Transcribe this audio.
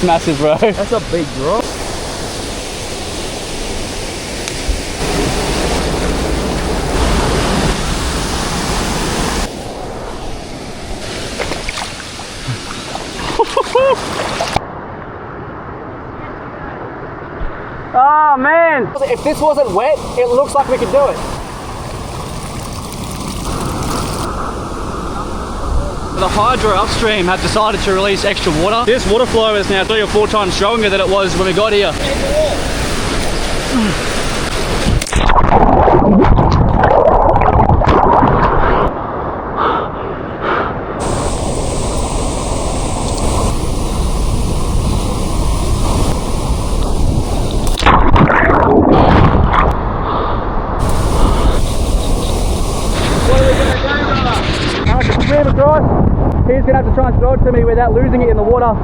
It's massive, bro. That's a big drop. Oh man! If this wasn't wet, it looks like we could do it. The hydro upstream have decided to release extra water. This water flow is now 3 or 4 times stronger than it was when we got here. Swim across. He's gonna have to try and throw it to me without losing it in the water.